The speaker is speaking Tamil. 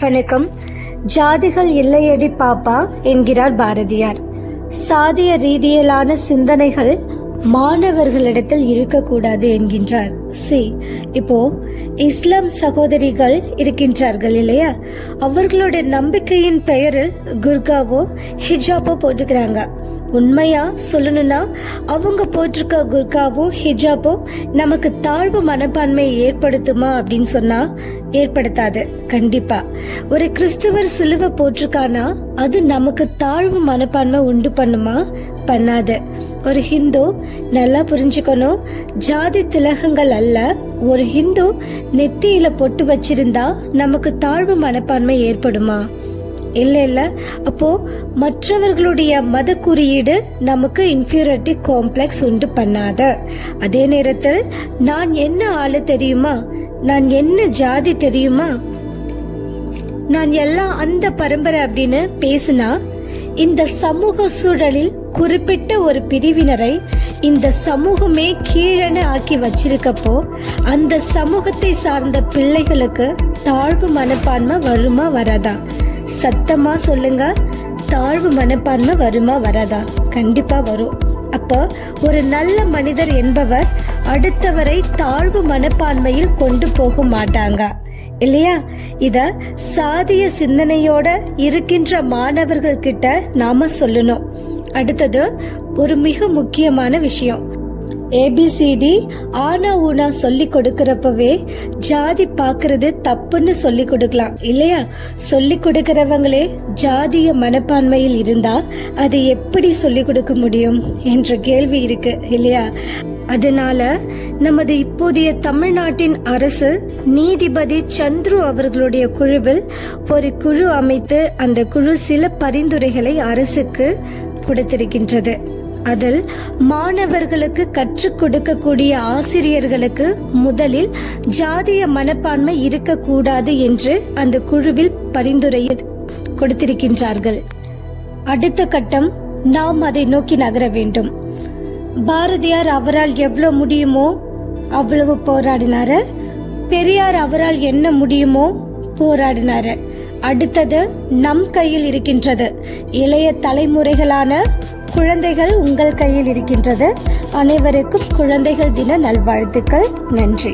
வணக்கம். ஜாதிகள் இல்லையடி பாப்பா என்கிறார் பாரதியார். சாதிய ரீதியிலான சிந்தனைகள் மாணவர்களிடத்தில் இருக்கக்கூடாது என்கின்றார். இப்போ இஸ்லாம் சகோதரிகள் இருக்கின்றார்கள் இல்லையா, அவர்களுடைய நம்பிக்கையின் பெயரில் குர்காவோ ஹிஜாபோ போட்டுக்கிறாங்க. உண்மையா சொல்லணும்னா அவங்க போட்டிருக்க குர்காவோ ஹிஜாபோ நமக்கு தாழ்வு மனப்பான்மையை ஏற்படுத்துமா அப்படின்னு சொன்னா ஏற்படுத்தாது. கண்டிப்பா ஒரு கிறிஸ்தவர் சிலுவை போட்டிருக்கானா அது நமக்கு தாழ்வு மனப்பான்மை உண்டு பண்ணுமா? பண்ணாது. ஒரு ஹிந்து, நல்லா புரிஞ்சுக்கணும், ஜாதி திலகங்கள் அல்ல. ஒரு ஹிந்து நெத்தியில பொட்டு வச்சிருந்தா நமக்கு தாழ்வு மனப்பான்மை ஏற்படுமா? இல்ல. அப்போ மற்றவர்களுடைய மத குறியீடு நமக்கு இன்ஃபீரியாரிட்டி காம்ப்ளெக்ஸ் உண்டு பண்ணாத. அதே நேரத்தில் நான் என்ன ஆளு தெரியுமா, நான் என்ன ஜாதி தெரியுமா, நான் எல்லாம் அந்த பரம்பரை அப்படின்னு பேசினா இந்த சமூக சூழலில் குறிப்பிட்ட ஒரு பிரிவினரை இந்த சமூகமே கீழன ஆக்கி வச்சிருக்கப்போ அந்த சமூகத்தை சார்ந்த பிள்ளைகளுக்கு தாழ்வு மனப்பான்மை வருமா வராதா? சத்தமா சொல்லுங்க, தாழ்வு மனப்பான்மை வருமா வராதா? கண்டிப்பா வரும். அப்ப ஒரு நல்ல மனிதர் என்பவர் அடுத்தவரை தாழ்வு மனப்பான்மையில் கொண்டு போக மாட்டாங்க இல்லையா? இத சாதிய சிந்தனையோட இருக்கின்ற மாணவர்கள் கிட்ட நாம சொல்லணும். அடுத்தது ஒரு மிக முக்கியமான விஷயம், ஏபிசிடி ஆனா ஊனா சொல்லி கொடுக்கறப்பவே ஜாதி பாக்குறது தப்புன்னு சொல்லி கொடுக்கலாம் இல்லையா? சொல்லி கொடுக்கறவங்களே ஜாதிய மனப்பான்மையில் இருந்தா அது எப்படி சொல்லி கொடுக்க முடியும் என்ற கேள்வி இருக்கு இல்லையா? அதனால நமது இப்போதைய தமிழ்நாட்டின் அரசு நீதிபதி சந்துரு அவர்களுடைய குழுவில் ஒரு குழு அமைத்து அந்த குழு சில பரிந்துரைகளை அரசுக்கு கொடுத்திருக்கின்றது. அதில் மாணவர்களுக்கு கற்றுக் கொடுக்கக்கூடிய ஆசிரியர்களுக்கு முதலில் ஜாதிய மனப்பான்மை இருக்கக்கூடாது என்று அந்த குழுவில் பரிந்துரை கொடுத்திருக்கின்றார்கள். அடுத்த கட்டம், நாம் அதை நோக்கி நகர வேண்டும். பாரதியார் அவரால் எவ்வளவு முடியுமோ அவ்வளவு போராடினாரு. பெரியார் அவரால் என்ன முடியுமோ போராடினாரு. அடுத்தது நம் கையில் இருக்கின்றது. இளைய தலைமுறைகளான குழந்தைகள் உங்கள் கையில் இருக்கின்றது. அனைவருக்கும் குழந்தைகள் தின நல்வாழ்த்துக்கள். நன்றி.